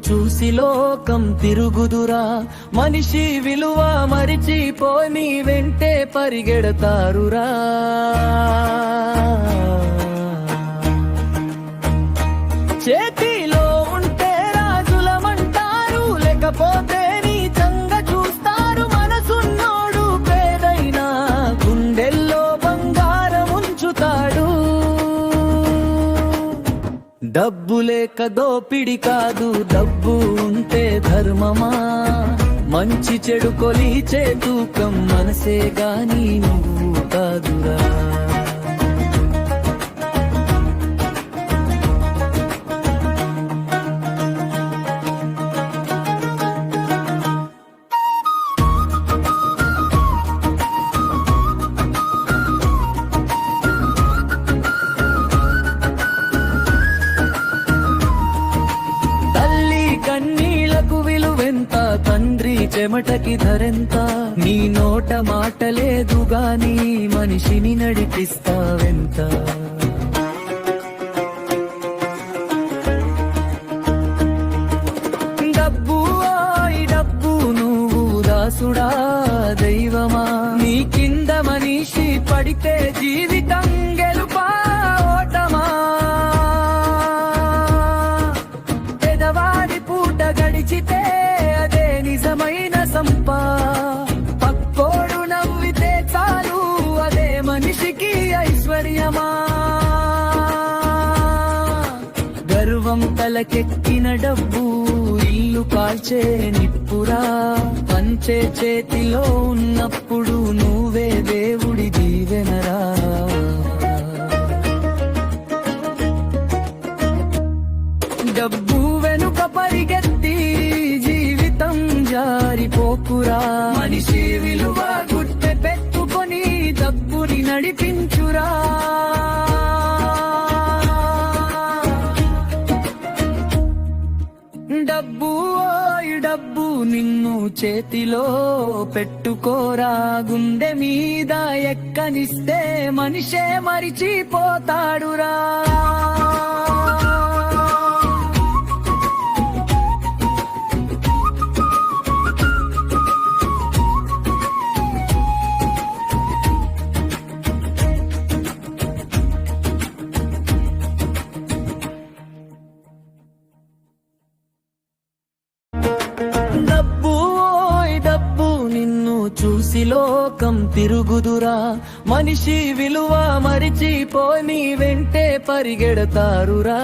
చూసి లోకం తిరుగుదురా. మనిషి విలువ మరిచిపోయి నీ వెంటే పరిగెడతారురా. చేతిలో ఉంటే రాజులమంటారు, లేకపోతే నీచంగా చూస్తారు. మనసున్నోడు పేదైనా గుండెల్లో బంగారం ఉంచుతాడు. డబ్బు లేక దోపిడి కాదు, డబ్బు ఉంటే ధర్మమా. మంచి చెడు కొలిచే తూకం మనసే గాని నువ్వు కాదురా. కన్నీళ్లకు విలువెంత, తండ్రి చెమటకి ధరెంత. నీ నోట మాట లేదు గాని మనిషిని నడిపిస్తావెంత. డబ్బు ఓయ్ డబ్బు నువ్వు దాసుడా దైవమా. నీ కింద మనిషి పడితే జీవితం గెలుపా ఓటమా. గడిచితే అదే నిజమైన సంపా. పక్కోడు నవ్వితే చాలు అదే మనిషికి ఐశ్వర్యమా. గర్వం తలకెక్కిన డబ్బు ఇల్లు కాల్చే నిప్పురా. పంచే చేతిలో ఉన్నప్పుడు నువ్వే దేవుడి దీవెనరా. డబ్బు వెనుక పరిగెత్తి జీవితం జారిపోకురా. మనిషి విలువ గుర్తె పెట్టుకొని డబ్బుని నడిపించురా. డబ్బు ఓయ్ డబ్బు నిన్ను చేతిలో పెట్టుకోరా. గుండె మీద ఎక్కనిస్తే మనిషే మరిచిపోతాడురా. డబ్బు ఓయ్ డబ్బు నిన్ను చూసి లోకం తిరుగుదురా. మనిషి విలువ మరిచిపోయి నీ వెంటే పరిగెడతారురా.